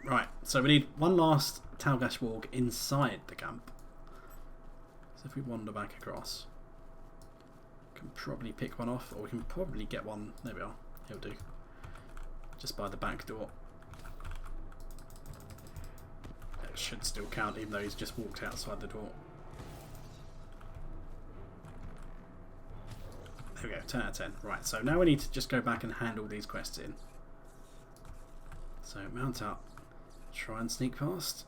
Right, so we need one last Talgash warg inside the camp. So if we wander back across, we can probably pick one off, or we can probably get one. There we are. He'll do. Just by the back door. It should still count, even though he's just walked outside the door. There we go, 10 out of 10. Right, so now we need to just go back and hand all these quests in. So mount up, try and sneak past.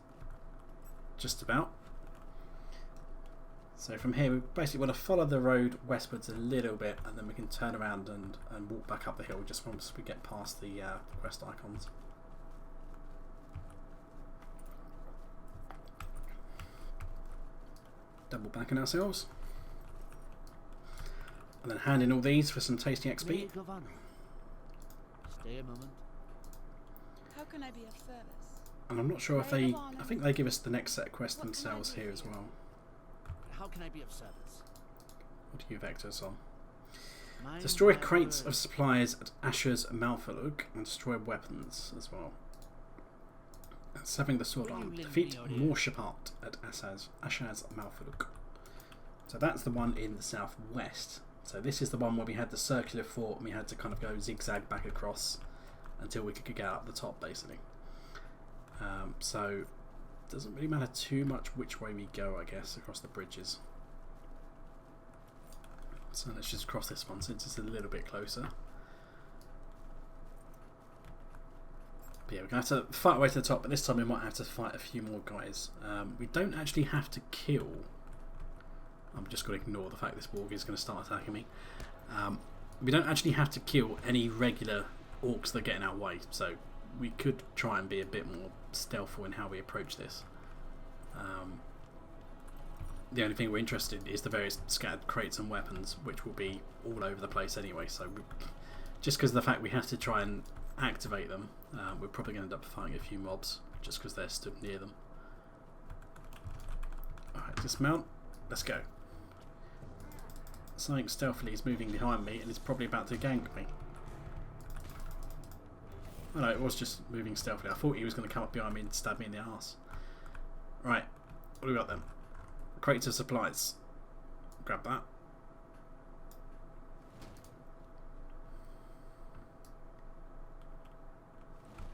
Just about. So from here we basically want to follow the road westwards a little bit, and then we can turn around and walk back up the hill just once we get past the quest icons. Double backing ourselves. And then hand in all these for some tasty XP. Stay a moment. How can I be of service? And I'm not sure if they... I think they give us the next set of quests themselves here as well. How can I be of service? What do you vectors on? Destroy crates of supplies at Asher's Malfoluk and destroy weapons as well. And Severing the Sword Arm. Defeat Morshapart at Asher's Malfoluk. So that's the one in the southwest. So this is the one where we had the circular fort and we had to kind of go zigzag back across until we could get up the top, basically. So it doesn't really matter too much which way we go, I guess, across the bridges. So let's just cross this one since it's a little bit closer. But yeah, we're going to have to fight our way to the top, but this time we might have to fight a few more guys. We don't actually have to kill... I'm just going to ignore the fact this warg is going to start attacking me. We don't actually have to kill any regular orcs that get in our way, so we could try and be a bit more stealthful in how we approach this. The only thing we're interested in is the various scattered crates and weapons, which will be all over the place anyway, so just because of the fact we have to try and activate them, we're probably going to end up fighting a few mobs, just because they're stood near them. Alright, dismount. Let's go. Something stealthily is moving behind me and is probably about to gank me. Oh no, it was just moving stealthily. I thought he was going to come up behind me and stab me in the arse. Right, what do we got then? Crates of supplies. Grab that.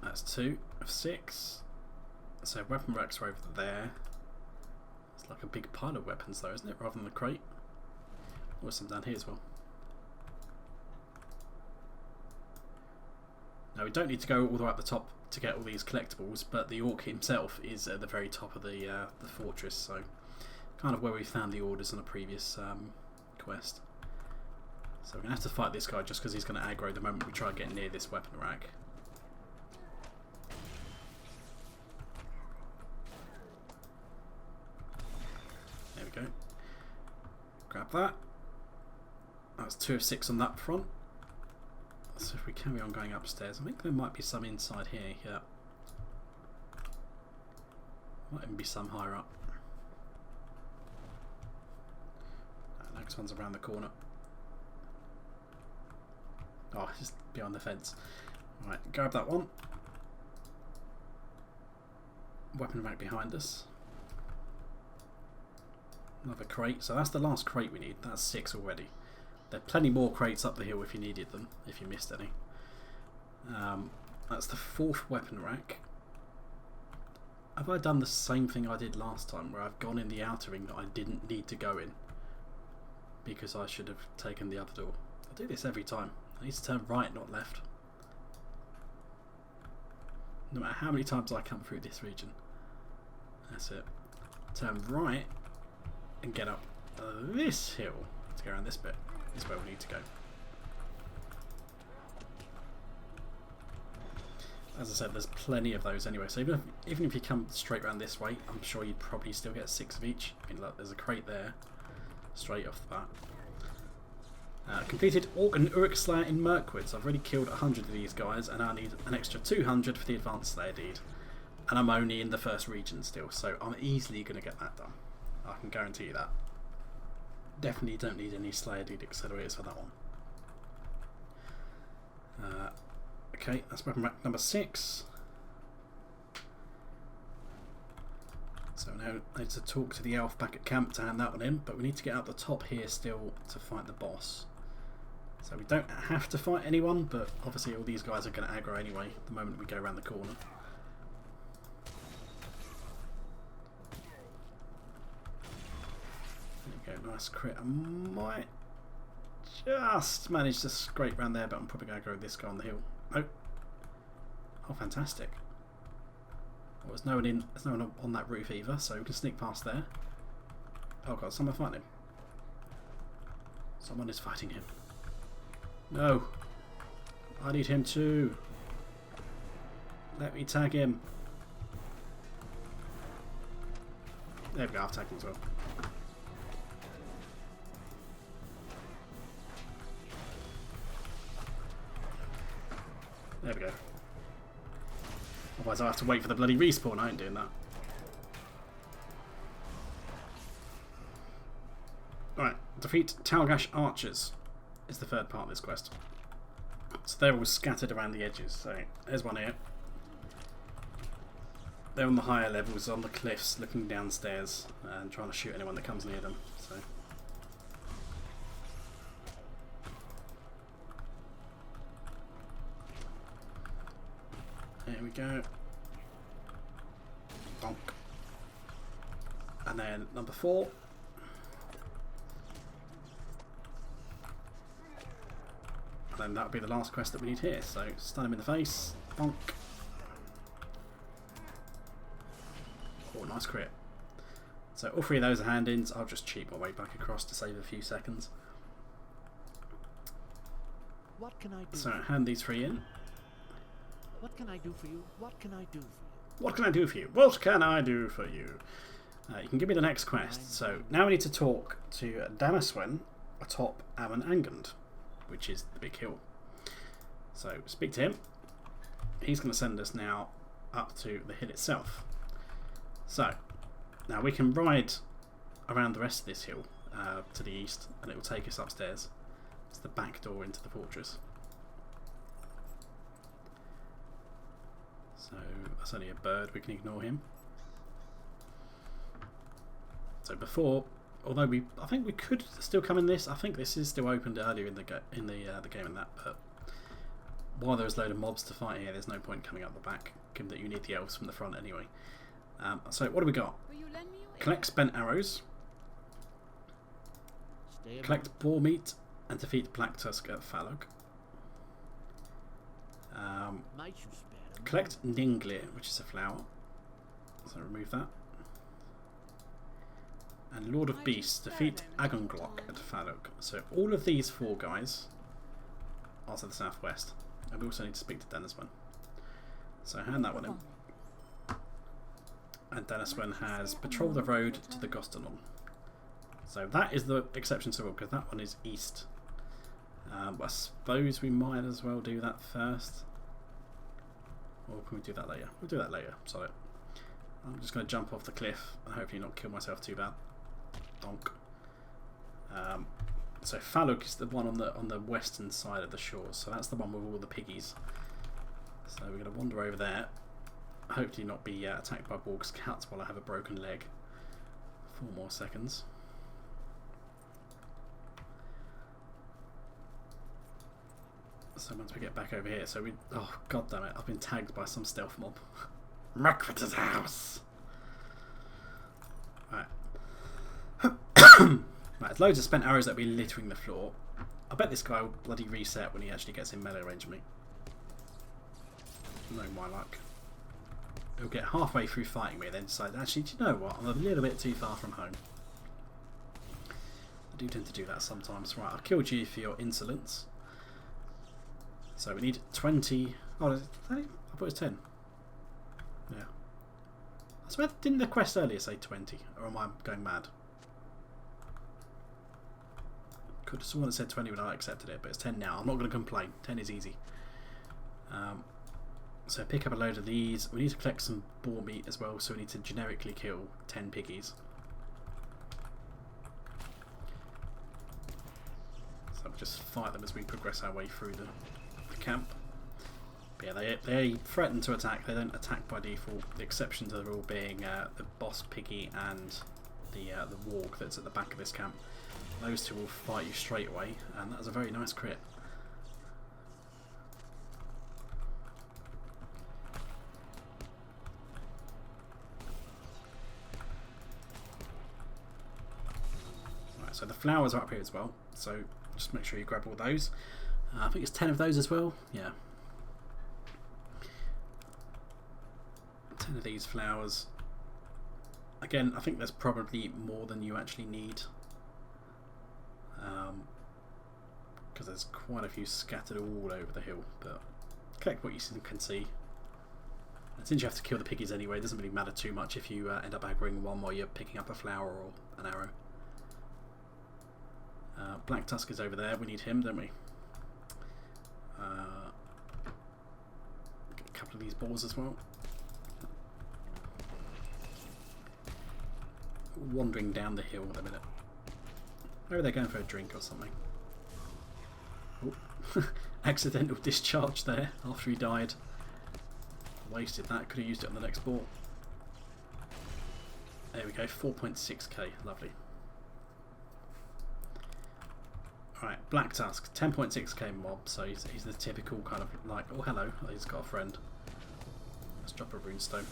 That's 2 of 6. So weapon racks are over there. It's like a big pile of weapons though, isn't it? Rather than the crate. Oh, there's some down here as well. Now we don't need to go all the way up the top to get all these collectibles, but the orc himself is at the very top of the fortress, so kind of where we found the orders on a previous quest. So we're going to have to fight this guy just because he's going to aggro the moment we try and get near this weapon rack. There we go. Grab that. That's 2 of 6 on that front. So if we carry on going upstairs, I think there might be some inside here, yeah. Might even be some higher up. Next one's around the corner. Oh, just behind the fence. Right, grab that one. Weapon rack behind us. Another crate. So that's the last crate we need. That's 6 already. There are plenty more crates up the hill if you needed them, if you missed any. That's the 4th weapon rack. Have I done the same thing I did last time, where I've gone in the outer ring that I didn't need to go in? Because I should have taken the other door. I do this every time. I need to turn right, not left. No matter how many times I come through this region. That's it. Turn right and get up this hill to go around this bit. Is where we need to go. As I said, there's plenty of those anyway, so even if you come straight around this way, I'm sure you'd probably still get 6 of each. I mean, look, there's a crate there, straight off the bat. Completed Orc and Uruk Slayer in Mirkwood, so I've already killed 100 of these guys, and I need an extra 200 for the Advanced Slayer deed. And I'm only in the first region still, so I'm easily going to get that done. I can guarantee you that. Definitely don't need any Slayer deed accelerators for that one. Okay, that's weapon rack number 6. So now I need to talk to the elf back at camp to hand that one in, but we need to get out the top here still to fight the boss. So we don't have to fight anyone, but obviously all these guys are going to aggro anyway the moment we go around the corner. There we go, nice crit. I might just manage to scrape around there, but I'm probably going to go with this guy on the hill. Oh, oh, fantastic. Well, there's no one on that roof either, so we can sneak past there. Oh god, someone fighting him. Someone is fighting him. No! I need him too. Let me tag him. There we go, I've tagged him as well. There we go. Otherwise I'll have to wait for the bloody respawn. I ain't doing that. Right, defeat Talgash archers is the third part of this quest. So they're all scattered around the edges. So there's one here. They're on the higher levels, on the cliffs, looking downstairs and trying to shoot anyone that comes near them. So here we go. Bonk. And then number 4. And then that'll be the last quest that we need here. So stun him in the face. Bonk. Oh, nice crit. So all 3 of those are hand-ins. I'll just cheat my way back across to save a few seconds. What can I do? So hand these 3 in. What can I do for you? What can I do for you? What can I do for you? What can I do for you? You can give me the next quest. So now we need to talk to Danaswen atop Aman Angand, which is the big hill. So speak to him. He's going to send us now up to the hill itself. So now we can ride around the rest of this hill to the east, and it will take us upstairs. It's the back door into the fortress. So that's only a bird, we can ignore him. So before, although I think we could still come in this. I think this is still opened earlier in the game and that. But while there's a load of mobs to fight here, there's no point coming up the back, given that you need the elves from the front anyway. So what do we got? Will you lend me your Collect spent arrows, collect boar meat, and defeat Black Tusk at Falog. Might you spare them? Collect Ninglir, which is a flower. So remove that. And Lord of Beasts, defeat Agonglock at Falog. So all of these 4 guys are to the southwest. And we also need to speak to Danaswen. So hand that one in. And Danaswen has patrol the road to the Gostannon. So that is the exception to rule, because that one is east. I suppose we might as well do that first. Or can we do that later? We'll do that later. Sorry. I'm just going to jump off the cliff and hopefully not kill myself too bad. Donk. So Falog is the one on the western side of the shore. So that's the one with all the piggies. So we're going to wander over there. Hopefully not be attacked by Borg scouts while I have a broken leg. 4 more seconds. So once we get back over here, so we... Oh, god damn it, I've been tagged by some stealth mob. Mirkwood's house! Right. Right, there's loads of spent arrows that will be littering the floor. I bet this guy will bloody reset when he actually gets in melee range of me. No, my luck. He'll get halfway through fighting me and then decide, actually, do you know what? I'm a little bit too far from home. I do tend to do that sometimes. Right, I've killed you for your insolence. So we need 20... Oh, I thought it was 10. Yeah. I swear, didn't the quest earlier say 20? Or am I going mad? Could have sworn it said 20 when I accepted it, but it's 10 now. I'm not going to complain. 10 is easy. So pick up a load of these. We need to collect some boar meat as well, so we need to generically kill 10 piggies. So we'll just fight them as we progress our way through the camp. But yeah, they threaten to attack. They don't attack by default. The exception to the rule being the boss piggy and the warg that's at the back of this camp. Those two will fight you straight away, and that was a very nice crit. Right, so the flowers are up here as well, so just make sure you grab all those. I think it's 10 of those as well, yeah. 10 of these flowers. Again, I think there's probably more than you actually need. Because there's quite a few scattered all over the hill, but collect what you can see. And since you have to kill the piggies anyway, it doesn't really matter too much if you end up aggroing one while you're picking up a flower or an arrow. Black Tusk is over there, we need him, don't we? Get a couple of these boars as well. Wandering down the hill at a minute. Maybe they're going for a drink or something. Oh. Accidental discharge there after he died. Wasted that, could have used it on the next boar. There we go, 4.6k, lovely. Alright, Black Tusk, 10.6k mob, so he's the typical kind of like, oh hello, he's got a friend. Let's drop a runestone.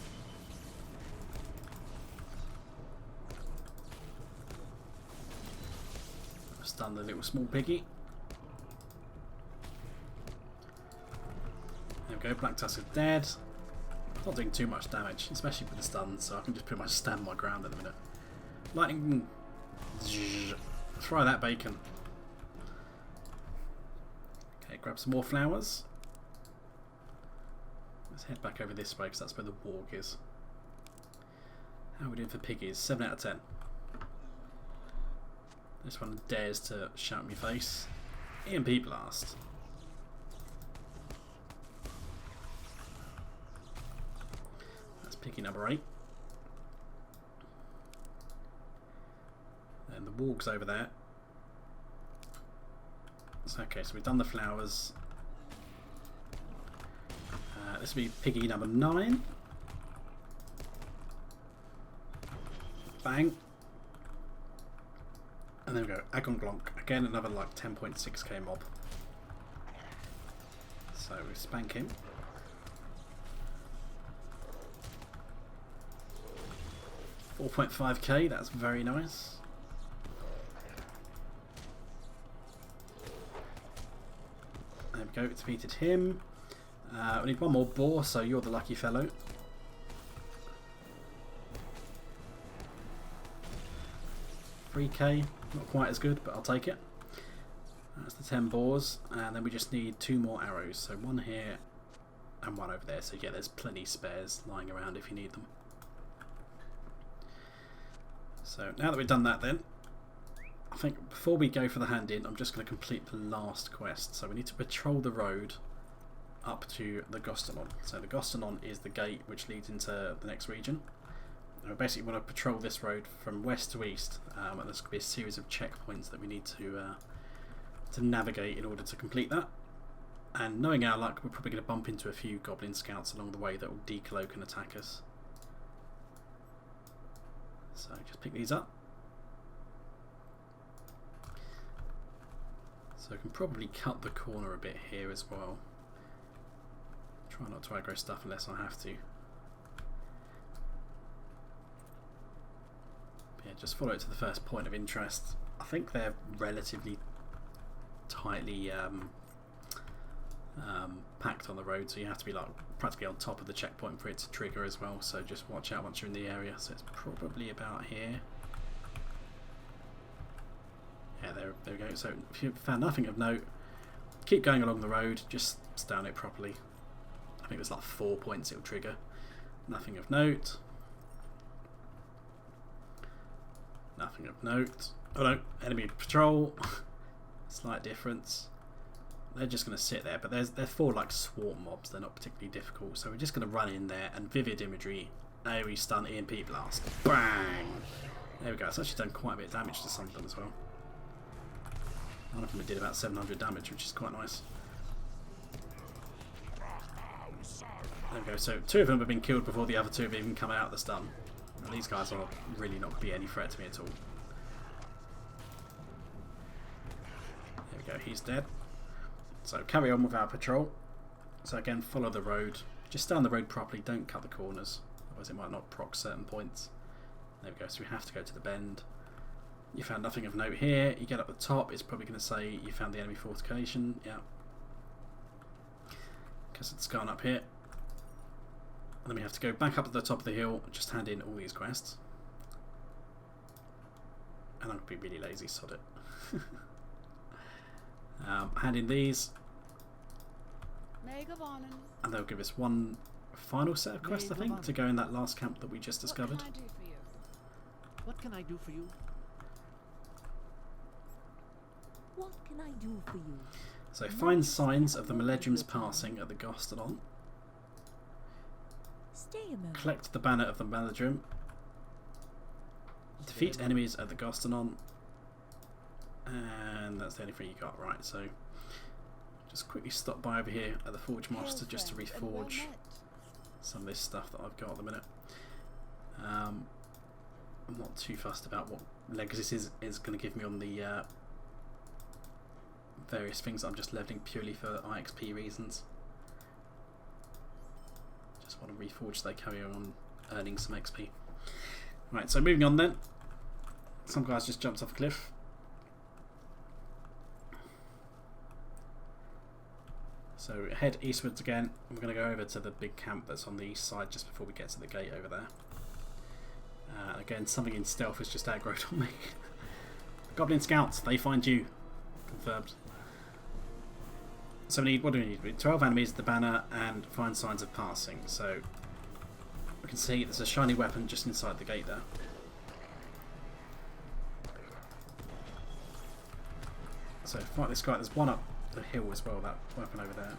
Stun the little small piggy. There we go, Black Tusk is dead. Not doing too much damage, especially with the stun, so I can just pretty much stand my ground in a minute. Lightning. Fry that bacon. Okay, grab some more flowers. Let's head back over this way because that's where the warg is. How are we doing for piggies? 7 out of 10. This one dares to shout in my face. EMP blast. That's piggy number 8. And the warg's over there. So, okay, so we've done the flowers. This will be piggy number 9. Bang. And there we go, Agon Glonk. Again, another like 10.6k mob. So we spank him. $4.5k, that's very nice. There we go, defeated him. We need one more boar, so you're the lucky fellow. $3k. Not quite as good, but I'll take it. That's the 10 boars, and then we just need 2 more arrows. So 1 here and 1 over there. So yeah, there's plenty spares lying around if you need them. So now that we've done that then, I think before we go for the hand-in, I'm just going to complete the last quest. So we need to patrol the road up to the Gostannon. So the Gostannon is the gate which leads into the next region. We basically want to patrol this road from west to east, and there's going to be a series of checkpoints that we need to navigate in order to complete that. And knowing our luck, we're probably going to bump into a few goblin scouts along the way that will decloak and attack us. So just pick these up. So I can probably cut the corner a bit here as well. Try not to aggro stuff unless I have to. Yeah, just follow it to the first point of interest. I think they're relatively tightly packed on the road, so you have to be like practically on top of the checkpoint for it to trigger as well. So just watch out once you're in the area. So it's probably about here. Yeah, there we go. So if you found nothing of note, keep going along the road. Just stun it properly. I think there's like 4 points it'll trigger. Nothing of note. Nothing of note. Oh no, enemy patrol. Slight difference. They're just going to sit there, but they're 4 like swarm mobs. They're not particularly difficult, so we're just going to run in there and vivid imagery. AoE stun, EMP blast. Bang! There we go. It's actually done quite a bit of damage to some of them as well. One of them did about 700 damage, which is quite nice. There we go. So 2 of them have been killed before the other 2 have even come out of the stun. And these guys are really not going to be any threat to me at all. There we go. He's dead. So carry on with our patrol. So again, follow the road. Just stay on the road properly. Don't cut the corners. Otherwise it might not proc certain points. There we go. So we have to go to the bend. You found nothing of note here. You get up the top. It's probably going to say you found the enemy fortification. Yeah. Because it's gone up here. And then we have to go back up to the top of the hill and just hand in all these quests. And I'm going to be really lazy, sod it. Hand in these. And they'll give us one final set of quests, I think, to go in that last camp that we just discovered. What can I do for you? What can I do for you? So find signs of the Meledrum's passing at the Gostannon. Stay a moment. Collect the banner of the Meledrum. Defeat enemies at the Gostannon. And that's the only thing you got, right? So just quickly stop by over here at the Forge Master just to reforge some of this stuff that I've got at the minute. I'm not too fussed about what legacy is going to give me on the various things. I'm just leveling purely for IXP reasons. Just want to reforge so they carry on earning some XP. Right, so moving on then. Some guys just jumped off a cliff. So head eastwards again. We're going to go over to the big camp that's on the east side just before we get to the gate over there. Again, something in stealth has just aggroed on me. Goblin scouts, they find you. Confirmed. So we need, what do we need? 12 enemies at the banner and find signs of passing. So we can see there's a shiny weapon just inside the gate there. So fight this guy. There's one up the hill as well, that weapon over there.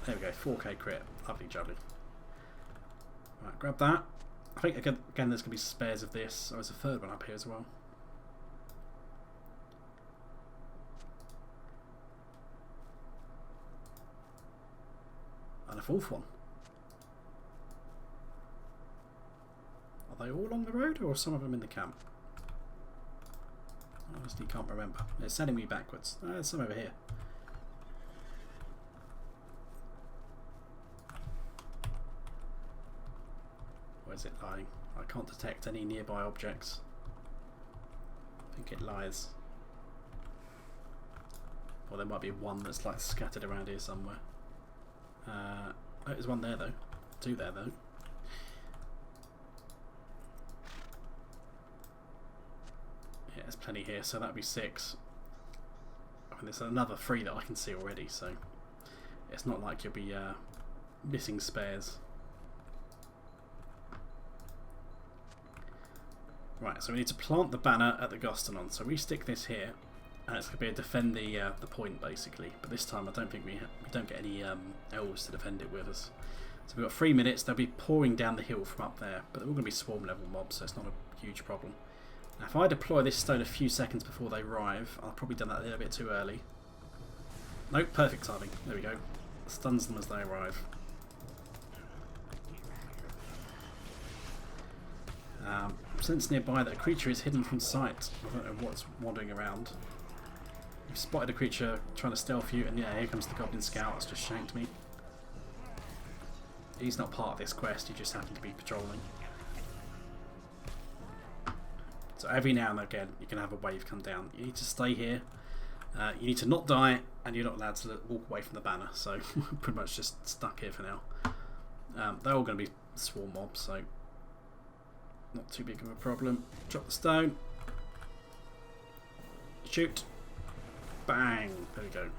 There we go, 4k crit. Lovely jubbly. Right, grab that. I think again there's going to be spares of this. Oh, there's a third one up here as well. And a fourth one. Are they all on the road or are some of them in the camp? I honestly can't remember. It's sending me backwards. There's some over here. Or is it lying? I can't detect any nearby objects. I think it lies. Or there might be one that's like scattered around here somewhere. Oh, there's one there though. 2 there though. Yeah, there's plenty here, so that'd be 6. And there's another 3 that I can see already, so it's not like you'll be missing spares. Right, so we need to plant the banner at the Gostannon. So we stick this here, and it's going to be a defend the point basically. But this time I don't think we don't get any elves to defend it with us. So we've got 3 minutes. They'll be pouring down the hill from up there, but they're all going to be swarm level mobs, so it's not a huge problem. Now, if I deploy this stone a few seconds before they arrive, I've probably done that a little bit too early. Nope, perfect timing. There we go. Stuns them as they arrive. Since nearby that a creature is hidden from sight, I don't know what's wandering around. You've spotted a creature trying to stealth you, and yeah, here comes the Goblin Scout that's just shanked me. He's not part of this quest, he just happened to be patrolling. So every now and again you can have a wave come down. You need to stay here, you need to not die, and you're not allowed to walk away from the banner, so pretty much just stuck here for now. They're all going to be swarm mobs, so not too big of a problem. Drop the stone. Shoot. Bang. There we go.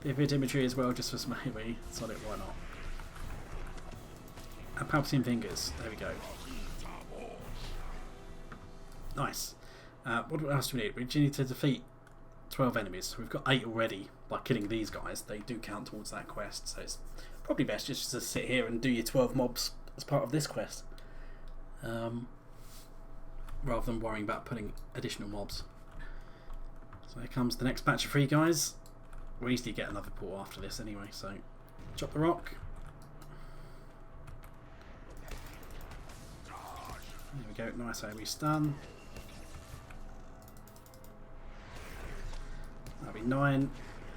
Vivid imagery as well, just for maybe. Solid, why not? And Palpatine fingers. There we go. Nice. What else do we need? We need to defeat 12 enemies. We've got 8 already by killing these guys. They do count towards that quest, so it's probably best just to sit here and do your 12 mobs as part of this quest. Rather than worrying about putting additional mobs. So here comes the next batch of 3 guys. we'll easily get another port after this anyway, so chop the rock. There we go, nice AoE stun. That'll be 9,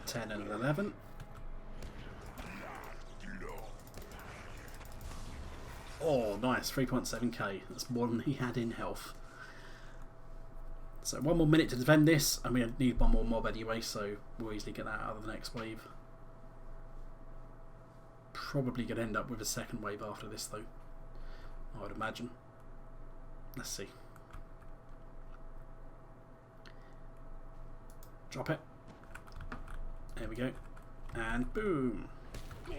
10 and 11. Oh, nice, 3.7k. That's more than he had in health. So 1 more minute to defend this, and we need 1 more mob anyway, so we'll easily get that out of the next wave. Probably going to end up with a second wave after this though, I would imagine. Let's see. Drop it. There we go. And boom. There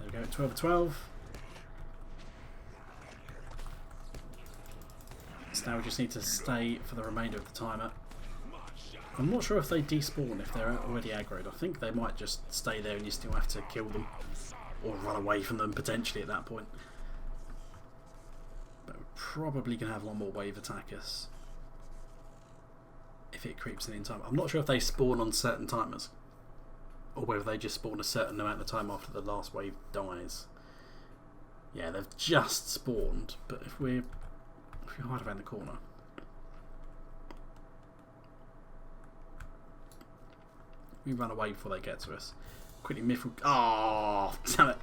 we go, 12 of 12. So now we just need to stay for the remainder of the timer. I'm not sure if they despawn if they're already aggroed. I think they might just stay there and you still have to kill them. Or run away from them potentially at that point. But we're probably going to have 1 more wave attack us. If it creeps in time. I'm not sure if they spawn on certain timers. Or whether they just spawn a certain amount of time after the last wave dies. Yeah, they've just spawned. But if we hide around the corner. We run away before they get to us. Quickly Mithril. Oh, damn it.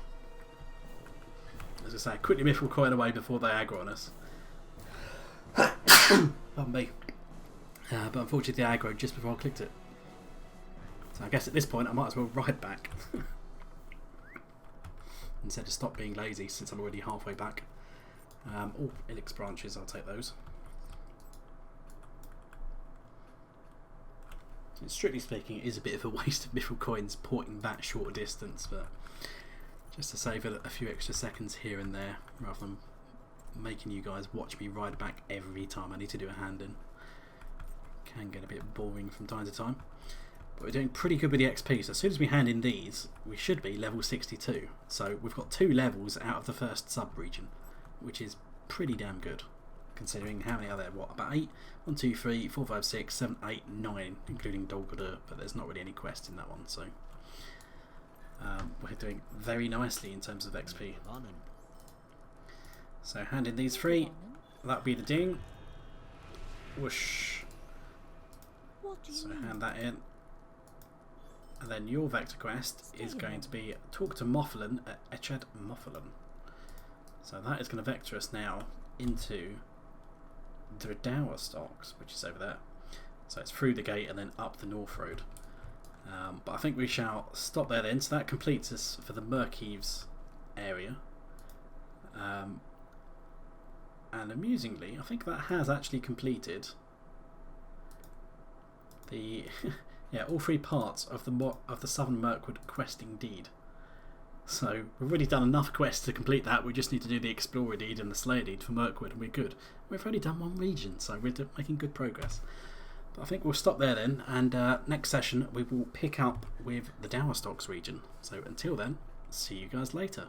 As I say, quickly Mithril coin away before they aggro on us. Pardon me. But unfortunately, they aggroed just before I clicked it. So I guess at this point, I might as well ride back. Instead of stop being lazy since I'm already halfway back. Oh, Ilix branches, I'll take those. Strictly speaking, it is a bit of a waste of Mithril coins porting that short a distance, but just to save a few extra seconds here and there, rather than making you guys watch me ride back every time I need to do a hand in. Can get a bit boring from time to time, but we're doing pretty good with the XP. So as soon as we hand in these, we should be level 62. So we've got 2 levels out of the first sub-region, which is pretty damn good. Considering how many are there? What, about 8? 1, 2, 3, 4, 5, 6, 7, 8, 9, including Dolgador, but there's not really any quest in that one, so we're doing very nicely in terms of XP. So hand in these 3, that'll be the ding. Whoosh. So hand that in. And then your vector quest is going to be talk to Mothlin at Echad Mothlin. So that is going to vector us now into the Dower Stocks, which is over there. So it's through the gate and then up the North Road. But I think we shall stop there then. So that completes us for the Mirk-eaves area. And amusingly, I think that has actually completed the yeah, all 3 parts of the Southern Mirkwood questing deed. So we've already done enough quests to complete that. We just need to do the Explorer deed and the Slayer deed for Mirkwood, and we're good. We've only done 1 region, so we're making good progress. But I think we'll stop there then, and next session we will pick up with the Dower Stocks region. So until then, see you guys later.